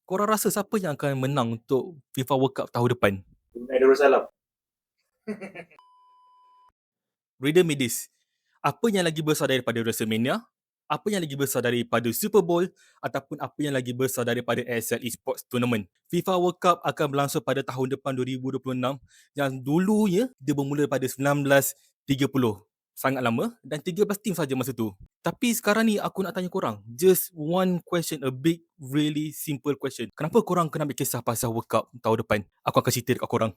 Korang rasa siapa yang akan menang untuk FIFA World Cup tahun depan? Brunei Darussalam. Riddle me this. Apa yang lagi besar daripada WrestleMania? Apa yang lagi besar daripada Super Bowl? Ataupun apa yang lagi besar daripada ASL Esports Tournament? FIFA World Cup akan berlangsung pada tahun depan 2026 yang dulunya dia bermula pada 1930. Sangat lama dan 13 tim saja masa tu. Tapi sekarang ni aku nak tanya korang. Just one question, a big, really simple question. Kenapa korang kena ambil kisah pasal World Cup tahun depan? Aku akan cerita dekat korang.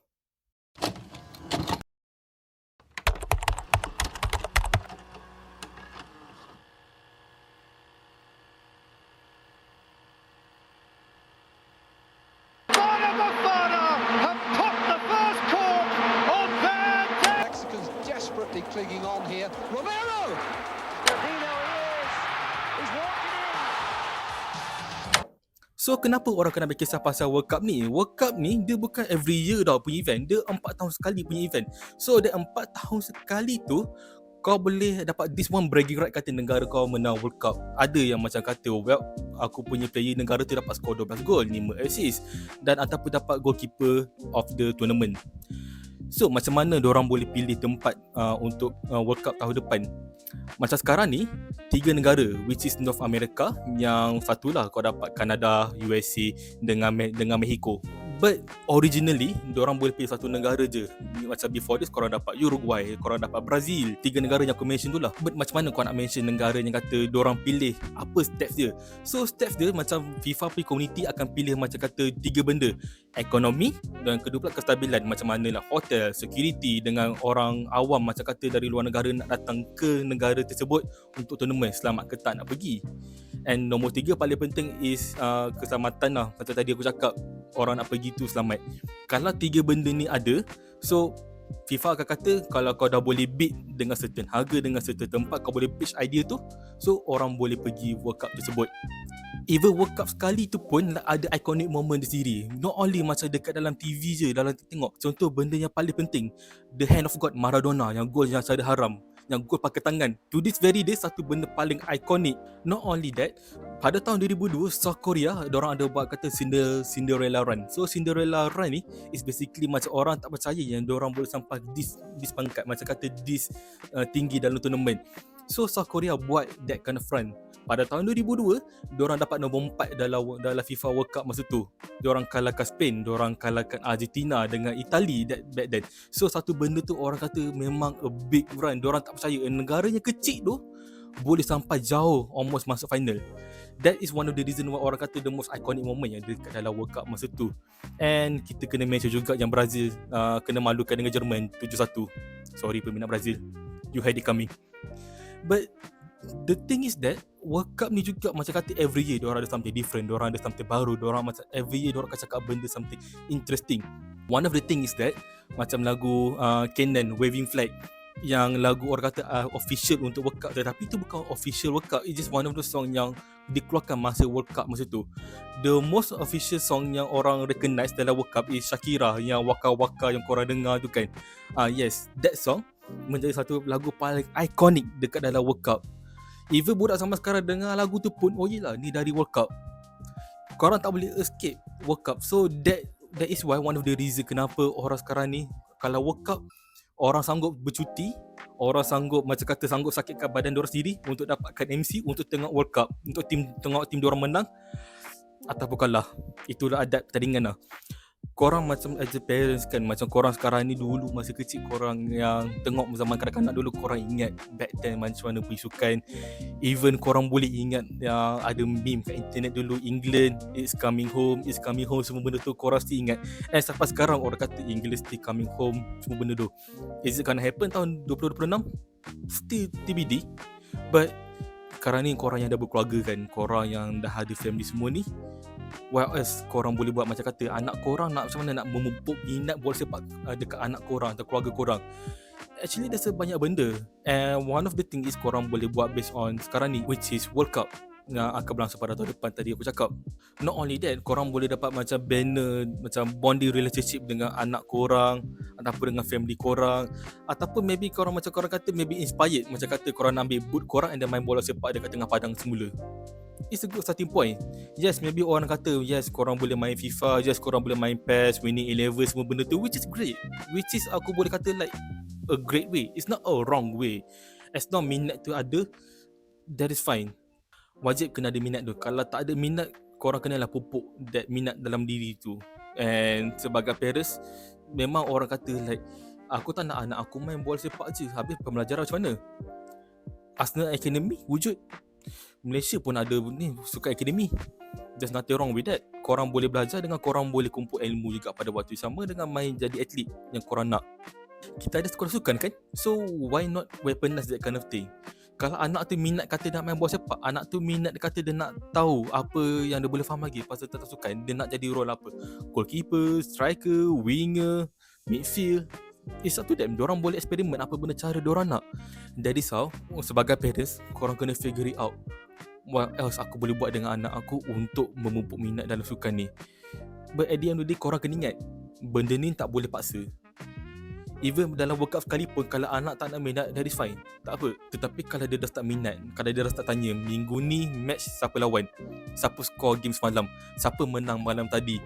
Bafana Bafana have put the first cork on their deck. Mexicans desperately clinging on here. Romero! Ravino is. He's walking in. So kenapa orang kena ambil kisah pasal World Cup ni? World Cup ni dia bukan every year tau punya event. Dia 4 tahun sekali punya event. So dia 4 tahun sekali tu kau boleh dapat this one bragging right kata negara kau menang World Cup. Ada yang macam kata, well, aku punya player negara tu dapat skor 12 gol, 5 assist dan ataupun dapat goalkeeper of the tournament. So macam mana diorang boleh pilih tempat untuk World Cup tahun depan? Macam sekarang ni 3 negara which is North America, yang satulah kau dapat Canada, USA dengan Mexico. But originally diorang boleh pilih satu negara je. Macam before this korang dapat Uruguay, korang dapat Brazil, 3 negara yang aku mention tu lah. But macam mana kau nak mention negara yang kata diorang pilih, apa steps dia? So steps dia macam FIFA punya community akan pilih macam kata 3 benda. Ekonomi, dan kedua pula kestabilan, macam mana lah hotel, security, dengan orang awam macam kata dari luar negara nak datang ke negara tersebut untuk tournament, selamat ke tak nak pergi. And nombor 3 paling penting is keselamatan lah. Macam tadi aku cakap, orang nak pergi tu selamat. Kalau 3 benda ni ada, so FIFA akan kata kalau kau dah boleh bid dengan certain harga, dengan certain tempat, kau boleh pitch idea tu, so orang boleh pergi World Cup tersebut. Even World Cup sekali tu pun ada iconic moment dia sendiri. Not only macam dekat dalam TV je, dalam tengok. Contoh benda yang paling penting, the hand of God Maradona, yang gol yang sada haram, yang gol pakai tangan. To this very day, satu benda paling iconic. Not only that, pada tahun 2002 South Korea diorang ada buat kata Cinderella Run. So Cinderella Run ni is basically macam orang tak percaya yang diorang boleh sampai this pangkat, macam kata this tinggi dalam tournament. So South Korea buat that kind of run. Pada tahun 2002 diorang dapat nombor 4 dalam FIFA World Cup masa tu. Diorang kalahkan Spain, diorang kalahkan Argentina dengan Italy back then. So satu benda tu orang kata memang a big run. Diorang tak percaya negaranya kecil tu boleh sampai jauh, almost masuk final. That is one of the reason why orang kata the most iconic moment yang dekat dalam World Cup masa tu. And kita kena mention juga yang Brazil kena malukan dengan Jerman 7-1. Sorry peminat Brazil, you had it coming. But the thing is that World Cup ni juga macam kata every year diorang ada something different, diorang ada something baru, diorang macam every year diorang akan cakap benda something interesting. One of the thing is that macam lagu Kenan, Waving Flag, yang lagu orang kata official untuk World Cup, tetapi itu bukan official World Cup. It's just one of the song yang dikeluarkan masa World Cup masa tu. The most official song yang orang recognize dalam World Cup is Shakira, yang Waka Waka yang korang dengar tu kan. Yes, that song menjadi satu lagu paling ikonik dekat dalam World Cup. Even budak zaman sekarang dengar lagu tu pun, oh yelah ni dari World Cup. Korang tak boleh escape World Cup. So that is why one of the reason kenapa orang sekarang ni kalau World Cup, orang sanggup bercuti, orang sanggup macam kata sanggup sakitkan badan diorang sendiri untuk dapatkan MC untuk tengok World Cup, untuk tengok tim diorang menang ataupun kalah. Itulah adat pertandingan lah. Korang macam as a parents kan, macam korang sekarang ni dulu masa kecil, korang yang tengok zaman kanak-kanak dulu, korang ingat back then macam mana pergi sukan. Even korang boleh ingat yang ada meme kat internet dulu, England is coming home, semua benda tu korang still ingat. Sampai sekarang orang kata England still coming home, semua benda tu. Is it gonna happen tahun 2026? Still TBD. But sekarang ni korang yang dah berkeluarga kan, korang yang dah ada family semua ni, what else korang boleh buat? Macam kata anak korang nak macam mana nak memupuk minat bola sepak dekat anak korang atau keluarga korang. Actually there's banyak benda, and one of the thing is korang boleh buat based on sekarang ni, which is World Cup. yang akan berlangsung pada tahun depan tadi aku cakap. Not only that, korang boleh dapat macam banner, macam bonding relationship dengan anak korang ataupun dengan family korang, ataupun maybe korang macam korang kata maybe inspired, macam kata korang nak ambil boot korang and then main bola sepak dekat tengah padang semula. It's a good starting point. Yes, maybe orang kata yes korang boleh main FIFA, yes korang boleh main PES, Winning 11, semua benda tu, which is great, which is aku boleh kata like a great way. It's not a wrong way. As long minat tu ada, that is fine. Wajib kena ada minat tu. Kalau tak ada minat, korang kenalah pupuk that minat dalam diri tu. And sebagai parents, memang orang kata like, aku tak nak anak aku main bola sepak je, habis pembelajaran macam mana? Arsenal Academy wujud. Malaysia pun ada ni, sukan akademi. There's nothing wrong with that. Korang boleh belajar dengan korang boleh kumpul ilmu juga pada waktu sama dengan main jadi atlet yang korang nak. Kita ada sekolah sukan kan? So why not weaponize that kind of thing? Kalau anak tu minat kata nak main bola sepak, anak tu minat kata dia nak tahu apa yang dia boleh faham lagi pasal tentang sukan, dia nak jadi role apa, goalkeeper, striker, winger, midfield, it's up to them. Diorang boleh eksperimen apa benda cara diorang nak. That is how, sebagai parents, korang kena figure it out. What else aku boleh buat dengan anak aku untuk memupuk minat dalam sukan ni. But at the end of the day, korang kena ingat, benda ni tak boleh paksa. Even dalam World Cup sekalipun, kalau anak tak nak minat, that is fine, tak apa. Tetapi kalau dia dah start minat, kalau dia dah start tanya, minggu ni match siapa lawan, siapa score game semalam, siapa menang malam tadi,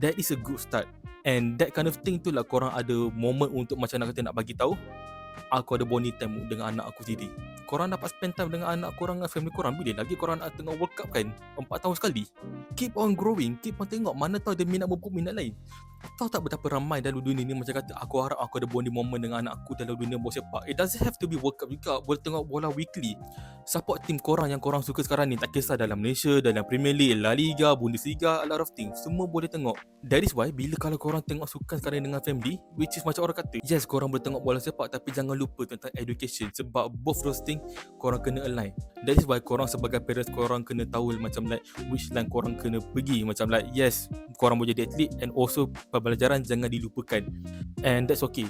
that is a good start. And that kind of thing tu lah korang ada moment untuk macam nak kata nak bagi tahu, aku ada bonding time dengan anak aku sendiri. Korang dapat spend time dengan anak korang, dengan family korang. Bila lagi korang nak tengok World Cup kan, 4 tahun sekali. Keep on growing, keep on tengok. Mana tahu dia minat memupuk minat lain. Tahu tak betapa ramai dalam dunia ni macam kata, aku harap aku ada bonding moment dengan anak aku dalam dunia bola sepak. It doesn't have to be World Cup juga. Boleh tengok bola weekly. Support team korang yang korang suka sekarang ni. Tak kisah dalam Malaysia, dalam Premier League, La Liga, Bundesliga, a lot of things. Semua boleh tengok. That is why bila kalau korang tengok sukan sekarang dengan family, which is macam orang kata, yes korang boleh tengok bola sepak, tapi jangan lupa tentang education. Sebab both those things korang kena align. That is why korang sebagai parents, korang kena tahu macam like which line korang kena pergi. Macam like yes, korang boleh jadi atlet, and also pembelajaran jangan dilupakan. And that's okay.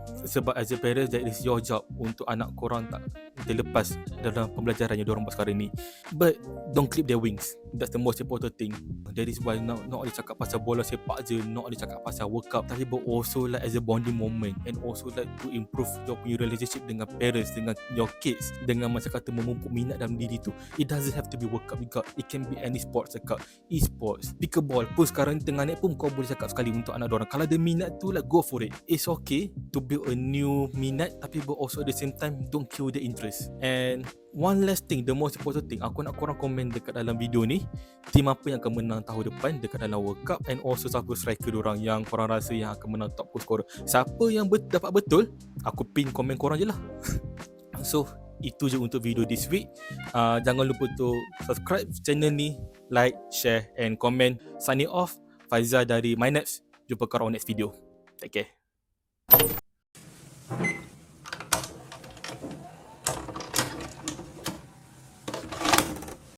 Sebab as a parents, that is your job untuk anak korang tak terlepas dalam pembelajaran yang diorang buat sekarang ni. But don't clip their wings. That's the most important thing. That is why not only cakap pasal bola sepak je, not only cakap pasal World Cup, tapi but also like as a bonding moment, and also like to improve your punya relationship dengan parents, dengan your kids, dengan macam kata memupuk minat dalam diri tu. It doesn't have to be World Cup juga. It can be any sports cakap. E-sports, pickleball pun sekarang tengah naik pun kau boleh cakap sekali untuk anak diorang. Kalau ada minat tu, like go for it. It's okay to build a new minat, tapi but also at the same time don't kill the interest. And one last thing, the most important thing, aku nak korang komen dekat dalam video ni, team apa yang akan menang tahun depan dekat dalam World Cup, and also siapa striker diorang yang korang rasa yang akan menang top goal scorer. Siapa yang dapat betul, aku pin komen korang je lah. So itu je untuk video this week. Jangan lupa untuk subscribe channel ni, like, share and comment. Signing off, Faizal dari MyNaps. Jumpa korang next video. Take care.